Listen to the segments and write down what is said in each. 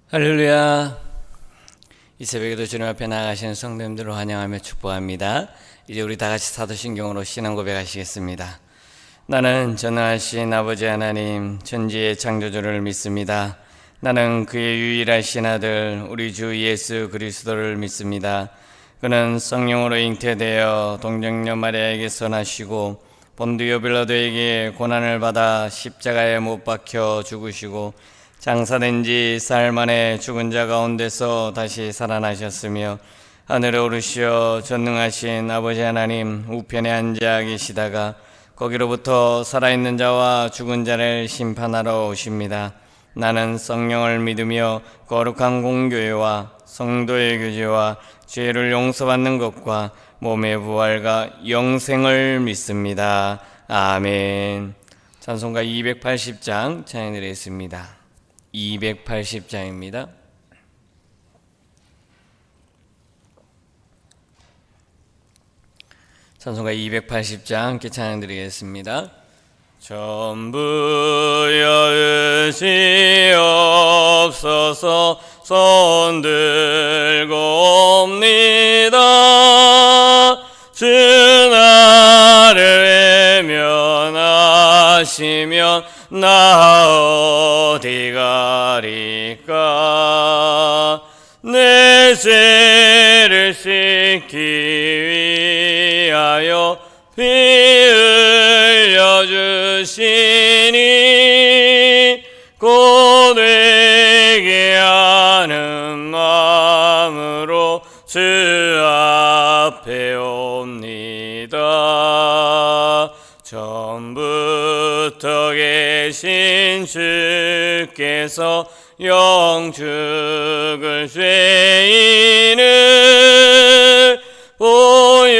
할렐루야. 이 새벽에도 주님 앞에 나가시는 성도님들을 환영하며 축복합니다. 이제 우리 다 같이 사도신경으로 신앙 고백하시겠습니다. 나는 전능하신 아버지 하나님 천지의 창조주를 믿습니다. 나는 그의 유일하신 아들 우리 주 예수 그리스도를 믿습니다. 그는 성령으로 잉태되어 동정녀 마리아에게서 나시고 본디오 빌라도에게 고난을 받아 십자가에 못 박혀 죽으시고 장사된 지 사흘 만에 죽은 자 가운데서 다시 살아나셨으며 하늘에 오르시어 전능하신 아버지 하나님 우편에 앉아 계시다가 거기로부터 살아있는 자와 죽은 자를 심판하러 오십니다. 나는 성령을 믿으며 거룩한 공교회와 성도의 교제와 죄를 용서받는 것과 몸의 부활과 영생을 믿습니다. 아멘. 찬송가 280장 찬양드리겠습니다. 280장입니다. 찬송가 280장 함께 찬양드리겠습니다. 전부여 의지없어서 손들고 옵니다. 주 나를 외면하시면 나 어디 가리까. 내 죄를 씻기 위하여 피 흘려주시니 곧 회개하는 마음으로 주 앞에 옵니다. 처음부터 계신 주께서 영죽을 죄인을 보혈로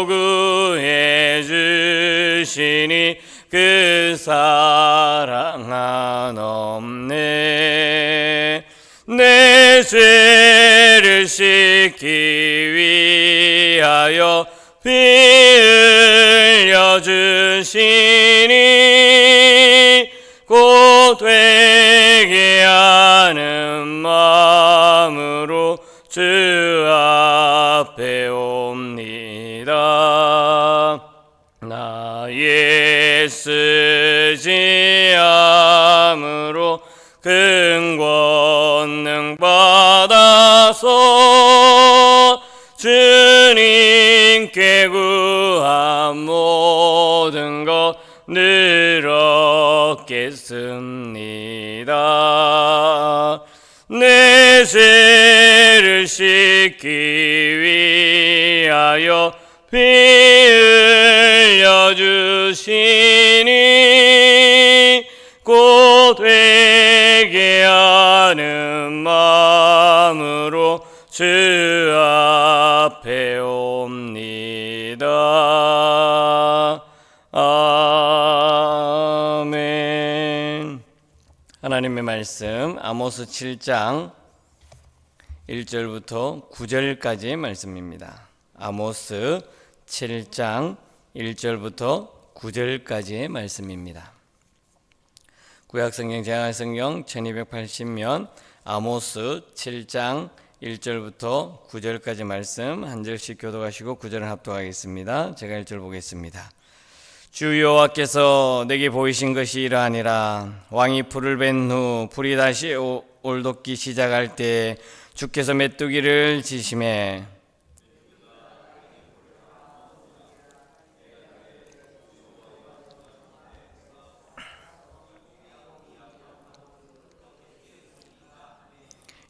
구해 주시니 그 사랑 한없네. 내 죄를 씻기 위하여 피 흘려주시니 곧 회개하는 마음으로 주 앞에 옵니다. 나의 쓰지함으로 큰 권능 받아서 주님께 구한 모든 것 늘 얻겠습니다. 내 죄를 씻기 위하여 피 흘려주시니 곧 회개하는 마음으로 주 앞에 옵니다. 아멘. 하나님의 말씀 아모스 7장 1절부터 9절까지의 말씀입니다. 아모스 7장 1절부터 9절까지의 말씀입니다. 구약성경 제한성경 1280면 아모스 7장 1절부터 9절까지 말씀 한 절씩 교독하시고 9절을 합독하겠습니다. 제가 1절 보겠습니다. 주 여호와께서 내게 보이신 것이 이러하니라. 왕이 불을 뺀 후 불이 다시 올돋기 시작할 때 주께서 메뚜기를 지심해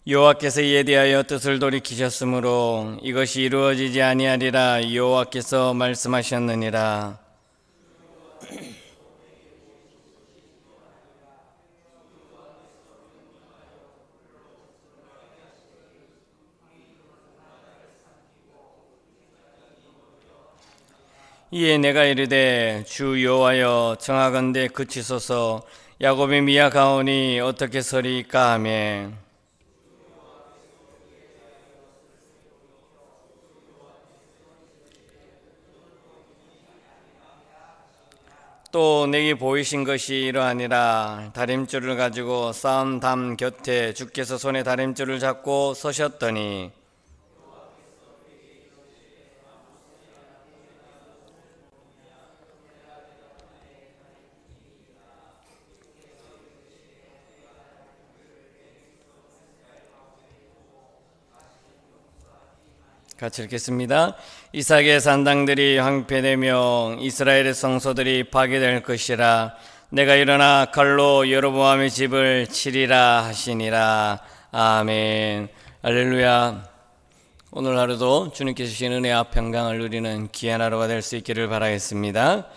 여호와께서 이에 대하여 뜻을 돌이키셨으므로 이것이 이루어지지 아니하리라. 여호와께서 말씀하셨느니라. 이에 내가 이르되 주 여호와여 청하건대 그치소서. 야곱이 미약하오니 어떻게 서리이까 하매 또 내게 보이신 것이 이러하니라. 다림줄을 가지고 쌓은 담 곁에 주께서 손에 다림줄을 잡고 서셨더니 같이 읽겠습니다. 이삭의 산당들이 황폐되며 이스라엘의 성소들이 파괴될 것이라. 내가 일어나 칼로 여로보암의 집을 치리라 하시니라. 아멘. 할렐루야. 오늘 하루도 주님께서 주신 은혜와 평강을 누리는 귀한 하루가 될 수 있기를 바라겠습니다.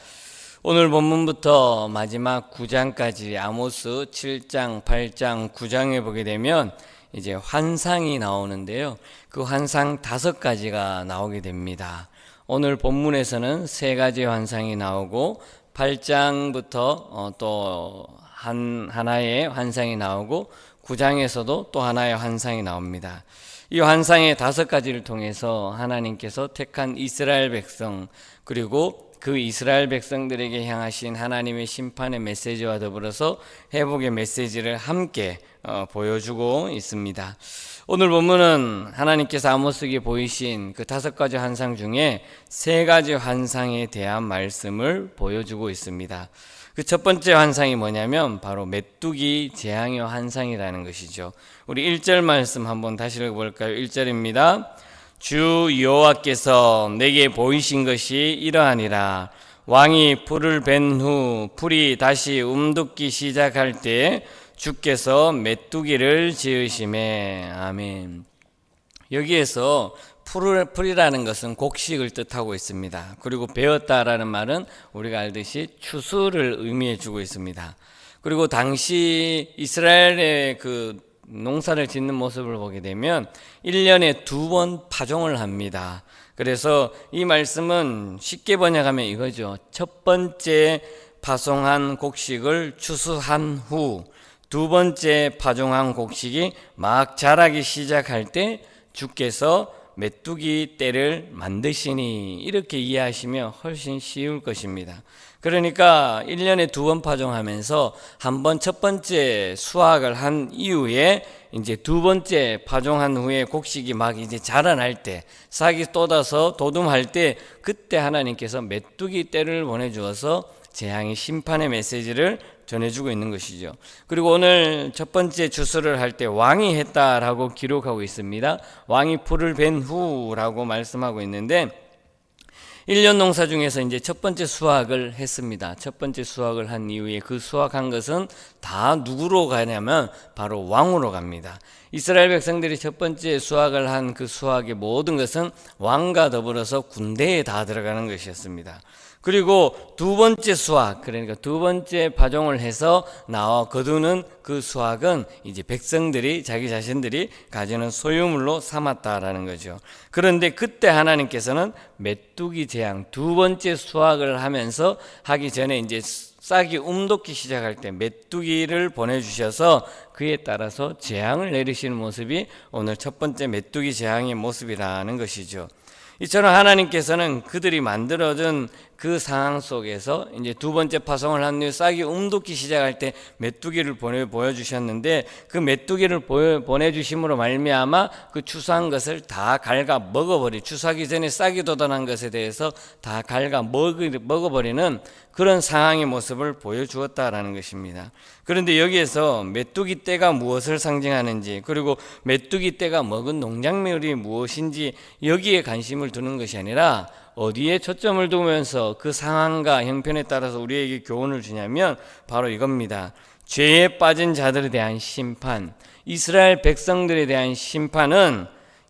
오늘 본문부터 마지막 9장까지 아모스 7장, 8장, 9장에 보게 되면 이제 환상이 나오는데요. 그 환상 5가지가 나오게 됩니다. 오늘 본문에서는 3가지 환상이 나오고 8장부터 또 하나의 환상이 나오고 9장에서도 또 하나의 환상이 나옵니다. 이 환상의 5가지를 통해서 하나님께서 택한 이스라엘 백성, 그리고 그 이스라엘 백성들에게 향하신 하나님의 심판의 메시지와 더불어서 회복의 메시지를 함께 보여주고 있습니다. 오늘 본문은 하나님께서 아모스에게 보이신 그 5가지 환상 중에 3가지 환상에 대한 말씀을 보여주고 있습니다. 그 첫 번째 환상이 뭐냐면 바로 메뚜기 재앙의 환상이라는 것이죠. 우리 1절 말씀 한번 다시 읽어볼까요? 1절입니다. 주 여호와께서 내게 보이신 것이 이러하니라. 왕이 풀을 벤 후 풀이 다시 움돋기 시작할 때 주께서 메뚜기를 지으심에. 아멘. 여기에서 풀이라는 것은 곡식을 뜻하고 있습니다. 그리고 베었다라는 말은 우리가 알듯이 추수를 의미해 주고 있습니다. 그리고 당시 이스라엘의 그 농사를 짓는 모습을 보게 되면 1년에 2번 파종을 합니다. 그래서 이 말씀은 쉽게 번역하면 이거죠. 첫 번째 파송한 곡식을 추수한 후 2번째 파종한 곡식이 막 자라기 시작할 때 주께서 메뚜기 떼를 만드시니, 이렇게 이해하시면 훨씬 쉬울 것입니다. 그러니까 1년에 2번 파종하면서 한 번 첫 번째 수확을 한 이후에 이제 2번째 파종한 후에 곡식이 막 이제 자라날 때, 싹이 돋아서 도둠할 때, 그때 하나님께서 메뚜기 떼를 보내주어서 재앙의 심판의 메시지를 전해주고 있는 것이죠. 그리고 오늘 첫 번째 주수를 할 때 왕이 했다라고 기록하고 있습니다. 왕이 풀을 벤 후라고 말씀하고 있는데 1년 농사 중에서 이제 첫 번째 수확을 했습니다. 첫 번째 수확을 한 이후에 그 수확한 것은 다 누구로 가냐면 바로 왕으로 갑니다. 이스라엘 백성들이 첫 번째 수확을 한 그 수확의 모든 것은 왕과 더불어서 군대에 다 들어가는 것이었습니다. 그리고 2번째 수확, 그러니까 2번째 파종을 해서 나와 거두는 그 수확은 이제 백성들이 자기 자신들이 가지는 소유물로 삼았다라는 거죠. 그런데 그때 하나님께서는 메뚜기 재앙, 2번째 수확을 하면서 하기 전에 이제 싹이 움돋기 시작할 때 메뚜기를 보내주셔서 그에 따라서 재앙을 내리시는 모습이 오늘 첫 번째 메뚜기 재앙의 모습이라는 것이죠. 이처럼 하나님께서는 그들이 만들어준 그 상황 속에서 이제 2번째 파송을 한 후에 싹이 움돋기 시작할 때 메뚜기를 보여주셨는데, 그 메뚜기를 보내주심으로 말미암아 그 추수한 것을 다 갉아 먹어버리, 추수하기 전에 싹이 돋아난 것에 대해서 다 갉아 먹어버리는 그런 상황의 모습을 보여주었다라는 것입니다. 그런데 여기에서 메뚜기 떼가 무엇을 상징하는지, 그리고 메뚜기 떼가 먹은 농작물이 무엇인지 여기에 관심을 두는 것이 아니라 어디에 초점을 두면서 그 상황과 형편에 따라서 우리에게 교훈을 주냐면 바로 이겁니다. 죄에 빠진 자들에 대한 심판, 이스라엘 백성들에 대한 심판은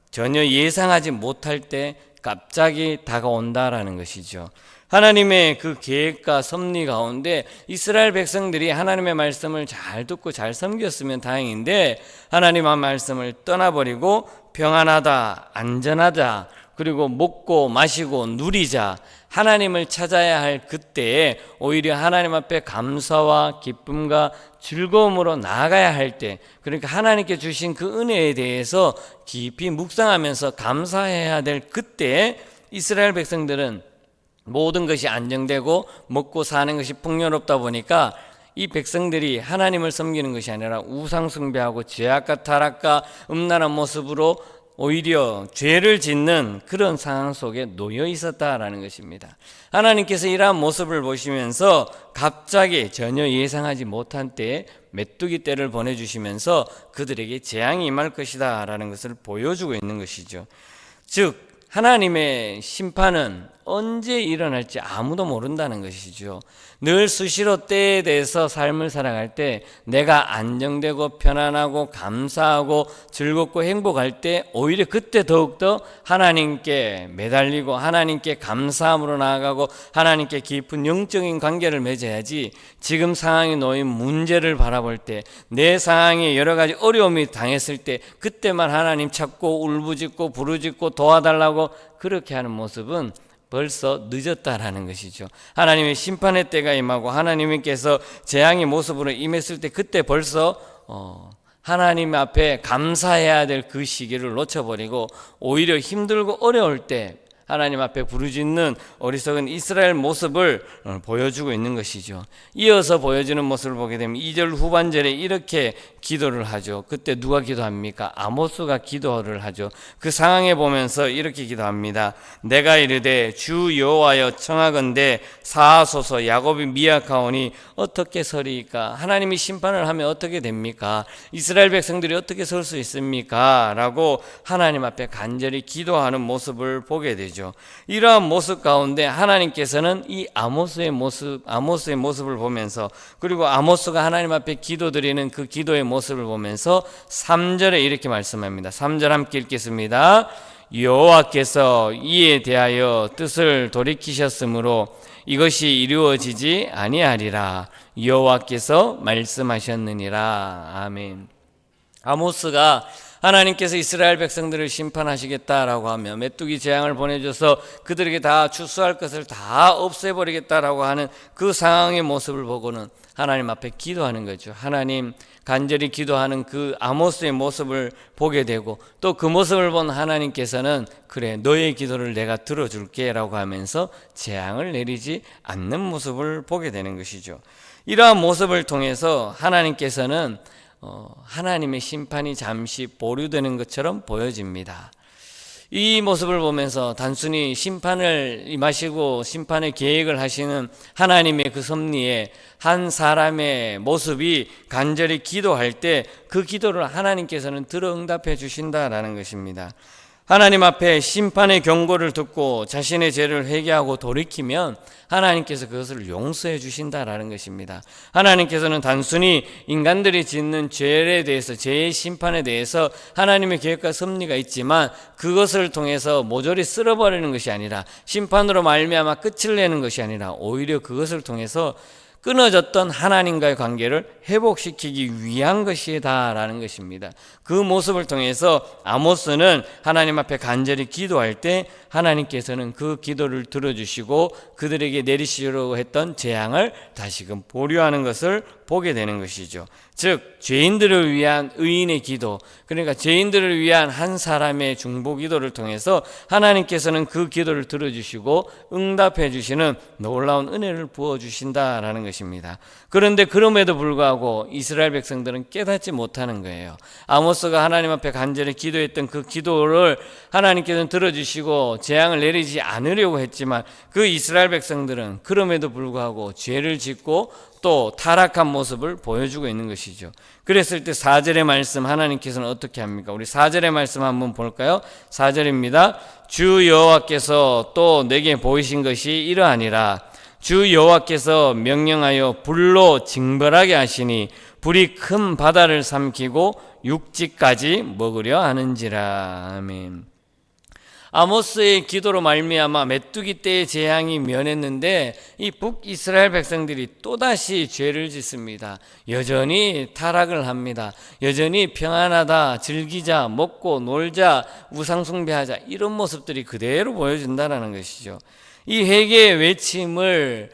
전혀 예상하지 못할 때 갑자기 다가온다라는 것이죠. 하나님의 그 계획과 섭리 가운데 이스라엘 백성들이 하나님의 말씀을 잘 듣고 잘 섬겼으면 다행인데, 하나님의 말씀을 떠나버리고 평안하다, 안전하다, 그리고 먹고 마시고 누리자, 하나님을 찾아야 할 그때에 오히려 하나님 앞에 감사와 기쁨과 즐거움으로 나아가야 할 때, 그러니까 하나님께 주신 그 은혜에 대해서 깊이 묵상하면서 감사해야 될 그때에 이스라엘 백성들은 모든 것이 안정되고 먹고 사는 것이 풍요롭다 보니까 이 백성들이 하나님을 섬기는 것이 아니라 우상 숭배하고 죄악과 타락과 음란한 모습으로 오히려 죄를 짓는 그런 상황 속에 놓여 있었다라는 것입니다. 하나님께서 이러한 모습을 보시면서 갑자기 전혀 예상하지 못한 때에 메뚜기 떼를 보내주시면서 그들에게 재앙이 임할 것이다 라는 것을 보여주고 있는 것이죠. 즉 하나님의 심판은 언제 일어날지 아무도 모른다는 것이죠. 늘 수시로 때에 대해서 삶을 살아갈 때 내가 안정되고 편안하고 감사하고 즐겁고 행복할 때 오히려 그때 더욱더 하나님께 매달리고 하나님께 감사함으로 나아가고 하나님께 깊은 영적인 관계를 맺어야지, 지금 상황에 놓인 문제를 바라볼 때 내 상황에 여러 가지 어려움이 당했을 때 그때만 하나님 찾고 울부짖고 부르짖고 도와달라고 그렇게 하는 모습은 벌써 늦었다라는 것이죠. 하나님의 심판의 때가 임하고 하나님께서 재앙의 모습으로 임했을 때 그때 벌써 하나님 앞에 감사해야 될 그 시기를 놓쳐버리고 오히려 힘들고 어려울 때 하나님 앞에 부르짖는 어리석은 이스라엘 모습을 보여주고 있는 것이죠. 이어서 보여주는 모습을 보게 되면 2절 후반절에 이렇게 기도를 하죠. 그때 누가 기도합니까? 아모스가 기도를 하죠. 그 상황에 보면서 이렇게 기도합니다. 내가 이르되 주 여호와여 청하건대 사하소서. 야곱이 미약하오니 어떻게 서리이까? 하나님이 심판을 하면 어떻게 됩니까? 이스라엘 백성들이 어떻게 설 수 있습니까? 라고 하나님 앞에 간절히 기도하는 모습을 보게 되죠. 이러한 모습 가운데 하나님께서는 이 아모스의 모습을 보면서, 그리고 아모스가 하나님 앞에 기도드리는 그 기도의 모습을 보면서 3절에 이렇게 말씀합니다. 3절 함께 읽겠습니다. 여호와께서 이에 대하여 뜻을 돌이키셨으므로 이것이 이루어지지 아니하리라. 여호와께서 말씀하셨느니라. 아멘. 아모스가 하나님께서 이스라엘 백성들을 심판하시겠다라고 하며 메뚜기 재앙을 보내줘서 그들에게 다 추수할 것을 다 없애버리겠다라고 하는 그 상황의 모습을 보고는 하나님 앞에 기도하는 거죠. 하나님, 간절히 기도하는 그 아모스의 모습을 보게 되고 또 그 모습을 본 하나님께서는 그래, 너의 기도를 내가 들어줄게 라고 하면서 재앙을 내리지 않는 모습을 보게 되는 것이죠. 이러한 모습을 통해서 하나님께서는 하나님의 심판이 잠시 보류되는 것처럼 보여집니다. 이 모습을 보면서 단순히 심판을 임하시고 심판의 계획을 하시는 하나님의 그 섭리에 한 사람의 모습이 간절히 기도할 때 그 기도를 하나님께서는 들어 응답해 주신다라는 것입니다. 하나님 앞에 심판의 경고를 듣고 자신의 죄를 회개하고 돌이키면 하나님께서 그것을 용서해 주신다라는 것입니다. 하나님께서는 단순히 인간들이 짓는 죄에 대해서, 죄의 심판에 대해서 하나님의 계획과 섭리가 있지만 그것을 통해서 모조리 쓸어버리는 것이 아니라, 심판으로 말미암아 끝을 내는 것이 아니라 오히려 그것을 통해서 끊어졌던 하나님과의 관계를 회복시키기 위한 것이다라는 것입니다. 그 모습을 통해서 아모스는 하나님 앞에 간절히 기도할 때 하나님께서는 그 기도를 들어주시고 그들에게 내리시려고 했던 재앙을 다시금 보류하는 것을 보게 되는 것이죠. 즉 죄인들을 위한 의인의 기도, 그러니까 죄인들을 위한 한 사람의 중보 기도를 통해서 하나님께서는 그 기도를 들어주시고 응답해 주시는 놀라운 은혜를 부어주신다라는 것입니다. 그런데 그럼에도 불구하고 이스라엘 백성들은 깨닫지 못하는 거예요. 아모스가 하나님 앞에 간절히 기도했던 그 기도를 하나님께서는 들어주시고 재앙을 내리지 않으려고 했지만 그 이스라엘 백성들은 그럼에도 불구하고 죄를 짓고 또 타락한 모습을 보여주고 있는 것이죠. 그랬을 때 4절의 말씀 하나님께서는 어떻게 합니까? 우리 4절의 말씀 한번 볼까요? 4절입니다. 주 여호와께서 또 내게 보이신 것이 이러하니라. 주 여호와께서 명령하여 불로 징벌하게 하시니 불이 큰 바다를 삼키고 육지까지 먹으려 하는지라. 아멘. 아모스의 기도로 말미암아 메뚜기 떼의 재앙이 면했는데 이 북이스라엘 백성들이 또다시 죄를 짓습니다. 여전히 타락을 합니다. 여전히 평안하다, 즐기자, 먹고 놀자, 우상숭배하자, 이런 모습들이 그대로 보여준다는 것이죠. 이 회개의 외침을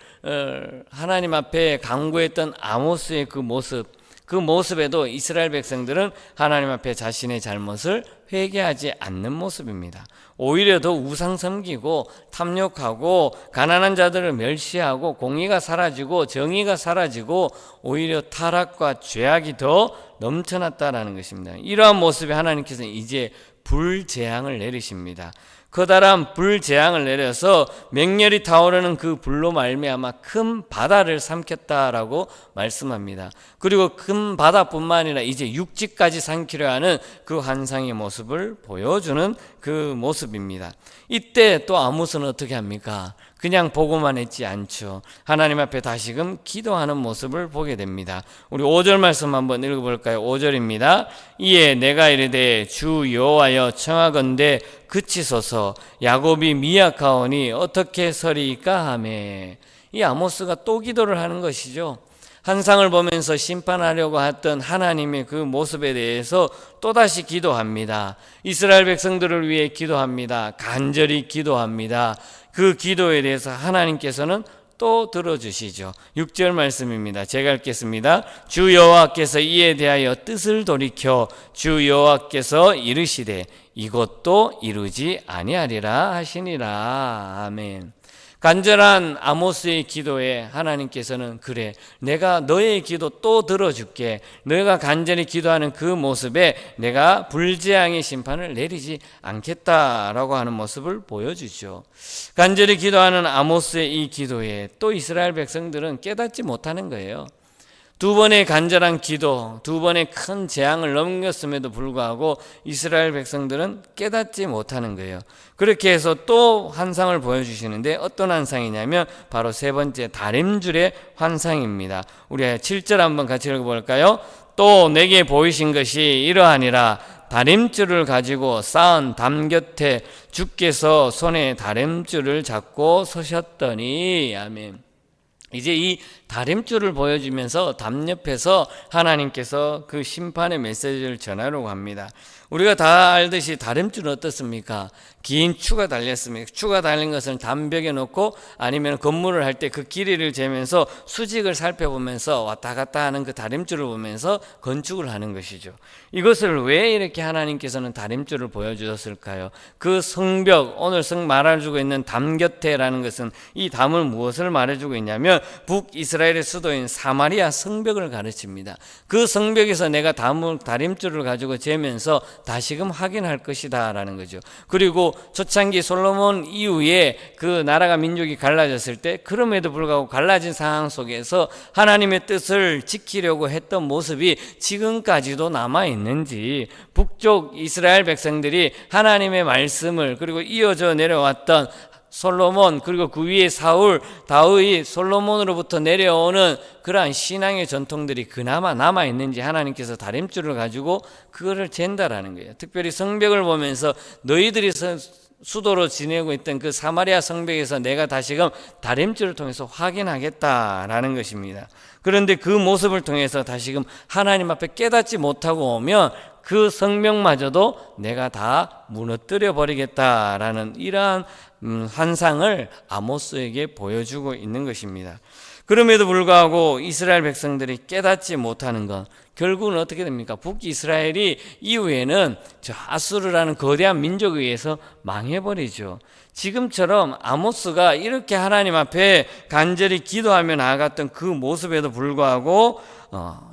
하나님 앞에 간구했던 아모스의 그 모습, 그 모습에도 이스라엘 백성들은 하나님 앞에 자신의 잘못을 회개하지 않는 모습입니다. 오히려 더 우상 섬기고 탐욕하고 가난한 자들을 멸시하고 공의가 사라지고 정의가 사라지고 오히려 타락과 죄악이 더 넘쳐났다라는 것입니다. 이러한 모습에 하나님께서는 이제 불재앙을 내리십니다. 커다란 불재앙을 내려서 맹렬히 타오르는 그 불로 말미암아 큰 바다를 삼켰다라고 말씀합니다. 그리고 큰 바다뿐만 아니라 이제 육지까지 삼키려 하는 그 환상의 모습을 보여주는 그 모습입니다. 이때 또 아모스는 어떻게 합니까? 그냥 보고만 있지 않죠. 하나님 앞에 다시금 기도하는 모습을 보게 됩니다. 우리 5절 말씀 한번 읽어볼까요? 5절입니다. 이에 내가 이르되 주 여호와여 청하건대 그치소서 야곱이 미약하오니 어떻게 서리이까 하매. 이 아모스가 또 기도를 하는 것이죠. 환상을 보면서 심판하려고 했던 하나님의 그 모습에 대해서 또다시 기도합니다. 이스라엘 백성들을 위해 기도합니다. 간절히 기도합니다. 그 기도에 대해서 하나님께서는 또 들어주시죠. 6절 말씀입니다. 제가 읽겠습니다. 주 여호와께서 이에 대하여 뜻을 돌이켜 주 여호와께서 이르시되 이것도 이루지 아니하리라 하시니라. 아멘. 간절한 아모스의 기도에 하나님께서는 그래, 내가 너의 기도 또 들어줄게. 너가 간절히 기도하는 그 모습에 내가 불재앙의 심판을 내리지 않겠다라고 하는 모습을 보여주죠. 간절히 기도하는 아모스의 이 기도에 또 이스라엘 백성들은 깨닫지 못하는 거예요. 두 번의 간절한 기도, 두 번의 큰 재앙을 넘겼음에도 불구하고 이스라엘 백성들은 깨닫지 못하는 거예요. 그렇게 해서 또 환상을 보여주시는데 어떤 환상이냐면 바로 세 번째 다림줄의 환상입니다. 우리 7절 한번 같이 읽어볼까요? 또 내게 보이신 것이 이러하니라. 다림줄을 가지고 쌓은 담 곁에 주께서 손에 다림줄을 잡고 서셨더니. 아멘. 이제 이 다림줄을 보여주면서 담 옆에서 하나님께서 그 심판의 메시지를 전하려고 합니다. 우리가 다 알듯이 다림줄은 어떻습니까? 긴 추가 달렸습니다. 추가 달린 것을 담벽에 놓고 아니면 건물을 할 때 그 길이를 재면서 수직을 살펴보면서 왔다 갔다 하는 그 다림줄을 보면서 건축을 하는 것이죠. 이것을 왜 이렇게 하나님께서는 다림줄을 보여주셨을까요? 그 성벽, 오늘 말해주고 있는 담 곁에라는 것은 이 담은 무엇을 말해주고 있냐면 북이스라엘의 수도인 사마리아 성벽을 가르칩니다. 그 성벽에서 내가 다림줄을 가지고 재면서 다시금 확인할 것이다 라는 거죠. 그리고 초창기 솔로몬 이후에 그 나라가 민족이 갈라졌을 때 그럼에도 불구하고 갈라진 상황 속에서 하나님의 뜻을 지키려고 했던 모습이 지금까지도 남아있는지, 북쪽 이스라엘 백성들이 하나님의 말씀을 그리고 이어져 내려왔던 솔로몬 그리고 그 위에 사울, 다윗, 솔로몬으로부터 내려오는 그러한 신앙의 전통들이 그나마 남아있는지 하나님께서 다림줄을 가지고 그거를 잰다라는 거예요. 특별히 성벽을 보면서 너희들이 수도로 지내고 있던 그 사마리아 성벽에서 내가 다시금 다림줄을 통해서 확인하겠다라는 것입니다. 그런데 그 모습을 통해서 다시금 하나님 앞에 깨닫지 못하고 오면 그 성벽마저도 내가 다 무너뜨려 버리겠다라는 이러한 환상을 아모스에게 보여주고 있는 것입니다. 그럼에도 불구하고 이스라엘 백성들이 깨닫지 못하는 건 결국은 어떻게 됩니까? 북이스라엘이 이후에는 저 아수르라는 거대한 민족에 의해서 망해버리죠. 지금처럼 아모스가 이렇게 하나님 앞에 간절히 기도하며 나아갔던 그 모습에도 불구하고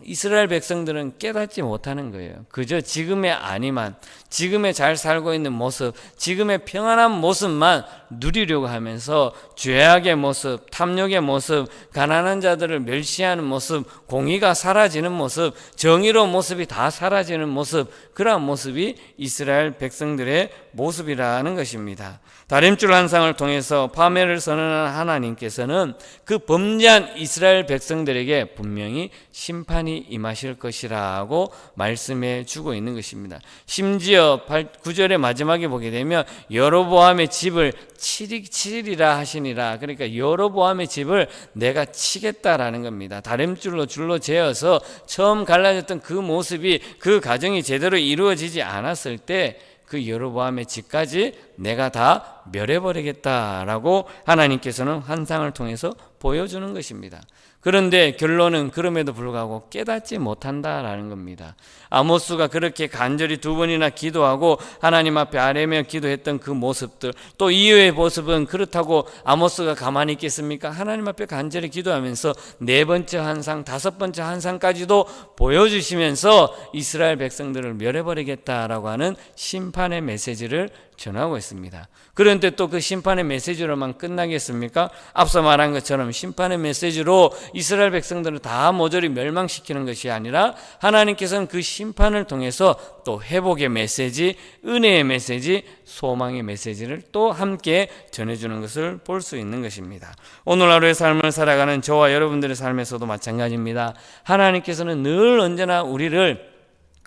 이스라엘 백성들은 깨닫지 못하는 거예요. 그저 지금의 안위만, 지금의 잘 살고 있는 모습, 지금의 평안한 모습만 누리려고 하면서 죄악의 모습, 탐욕의 모습, 가난한 자들을 멸시하는 모습, 공의가 사라지는 모습, 정의로운 모습이 다 사라지는 모습, 그러한 모습이 이스라엘 백성들의 모습이라는 것입니다. 다림줄 환상을 통해서 파멸을 선언한 하나님께서는 그 범죄한 이스라엘 백성들에게 분명히 심판이 임하실 것이라고 말씀해 주고 있는 것입니다. 심지어 9절의 마지막에 보게 되면 여로보암의 집을 치리라 하시니라. 그러니까 여로보암의 집을 내가 치겠다라는 겁니다. 다림줄로 줄로 재어서 처음 갈라졌던 그 모습이 그 가정이 제대로 이루어지지 않았을 때 그 여로보암의 집까지 내가 다 멸해버리겠다라고 하나님께서는 환상을 통해서 보여주는 것입니다. 그런데 결론은 그럼에도 불구하고 깨닫지 못한다라는 겁니다. 아모스가 그렇게 간절히 2번이나 기도하고 하나님 앞에 아뢰며 기도했던 그 모습들, 또 이후의 모습은 그렇다고 아모스가 가만히 있겠습니까? 하나님 앞에 간절히 기도하면서 4번째 환상, 5번째 환상까지도 보여주시면서 이스라엘 백성들을 멸해버리겠다라고 하는 심판의 메시지를 전하고 있습니다. 그런데 또 그 심판의 메시지로만 끝나겠습니까? 앞서 말한 것처럼 심판의 메시지로 이스라엘 백성들을 다 모조리 멸망시키는 것이 아니라 하나님께서는 그 심판을 통해서 또 회복의 메시지, 은혜의 메시지, 소망의 메시지를 또 함께 전해주는 것을 볼 수 있는 것입니다. 오늘 하루의 삶을 살아가는 저와 여러분들의 삶에서도 마찬가지입니다. 하나님께서는 늘 언제나 우리를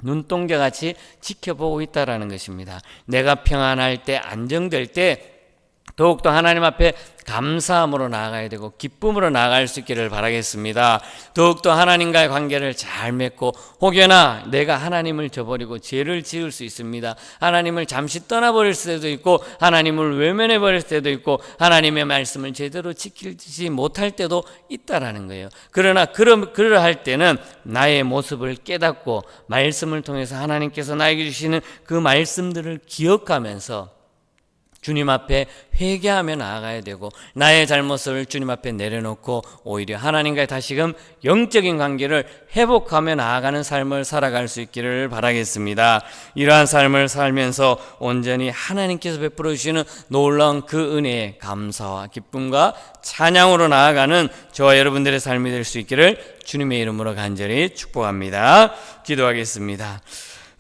눈동자같이 지켜보고 있다라는 것입니다. 내가 평안할 때, 안정될 때 더욱더 하나님 앞에 감사함으로 나아가야 되고 기쁨으로 나아갈 수 있기를 바라겠습니다. 더욱더 하나님과의 관계를 잘 맺고, 혹여나 내가 하나님을 저버리고 죄를 지을 수 있습니다. 하나님을 잠시 떠나버릴 때도 있고, 하나님을 외면해버릴 때도 있고, 하나님의 말씀을 제대로 지키지 못할 때도 있다라는 거예요. 그러나 그러할 때는 나의 모습을 깨닫고 말씀을 통해서 하나님께서 나에게 주시는 그 말씀들을 기억하면서 주님 앞에 회개하며 나아가야 되고, 나의 잘못을 주님 앞에 내려놓고 오히려 하나님과의 다시금 영적인 관계를 회복하며 나아가는 삶을 살아갈 수 있기를 바라겠습니다. 이러한 삶을 살면서 온전히 하나님께서 베풀어 주시는 놀라운 그 은혜에 감사와 기쁨과 찬양으로 나아가는 저와 여러분들의 삶이 될 수 있기를 주님의 이름으로 간절히 축복합니다. 기도하겠습니다.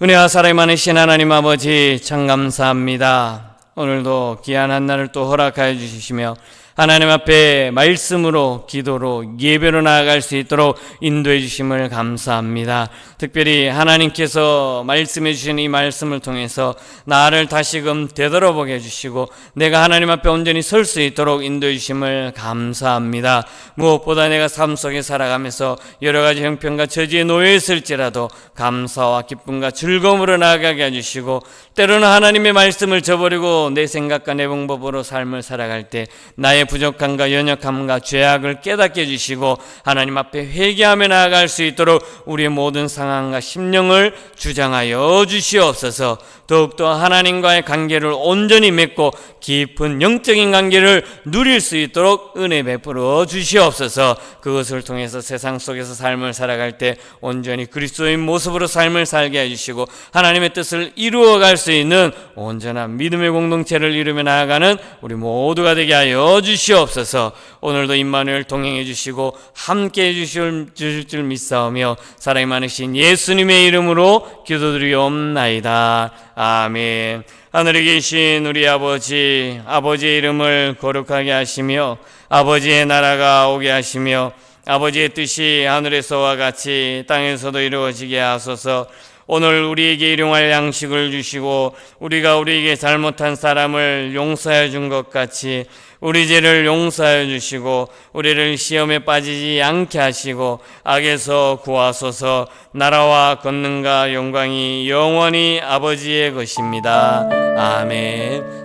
은혜와 사랑이 많으신 하나님 아버지, 참 감사합니다. 오늘도 귀한 한날을 또 허락하여 주시며 하나님 앞에 말씀으로, 기도로, 예배로 나아갈 수 있도록 인도해 주심을 감사합니다. 특별히 하나님께서 말씀해 주신 이 말씀을 통해서 나를 다시금 되돌아보게 해주시고 내가 하나님 앞에 온전히 설 수 있도록 인도해 주심을 감사합니다. 무엇보다 내가 삶 속에 살아가면서 여러 가지 형편과 저지에 놓여 있을지라도 감사와 기쁨과 즐거움으로 나아가게 해주시고, 때로는 하나님의 말씀을 저버리고 내 생각과 내 방법으로 삶을 살아갈 때 나의 부족함과 연약함과 죄악을 깨닫게 해주시고 하나님 앞에 회개하며 나아갈 수 있도록 우리의 모든 상황과 심령을 주장하여 주시옵소서. 더욱더 하나님과의 관계를 온전히 맺고 깊은 영적인 관계를 누릴 수 있도록 은혜 베풀어 주시옵소서. 그것을 통해서 세상 속에서 삶을 살아갈 때 온전히 그리스도인 모습으로 삶을 살게 해주시고 하나님의 뜻을 이루어갈 수 있는 온전한 믿음의 공동체를 이루며 나아가는 우리 모두가 되게 하여 주시옵소서. 오늘도 임마누엘 동행해 주시고 함께 해 주실 줄 믿사오며 사랑이 많으신 예수님의 이름으로 기도드리옵나이다. 아멘. 하늘에 계신 우리 아버지, 아버지의 이름을 거룩하게 하시며 아버지의 나라가 오게 하시며 아버지의 뜻이 하늘에서와 같이 땅에서도 이루어지게 하소서. 오늘 우리에게 일용할 양식을 주시고 우리가 우리에게 잘못한 사람을 용서해 준 것 같이 우리 죄를 용서해 주시고 우리를 시험에 빠지지 않게 하시고 악에서 구하소서. 나라와 권능과 영광이 영원히 아버지의 것입니다. 아멘.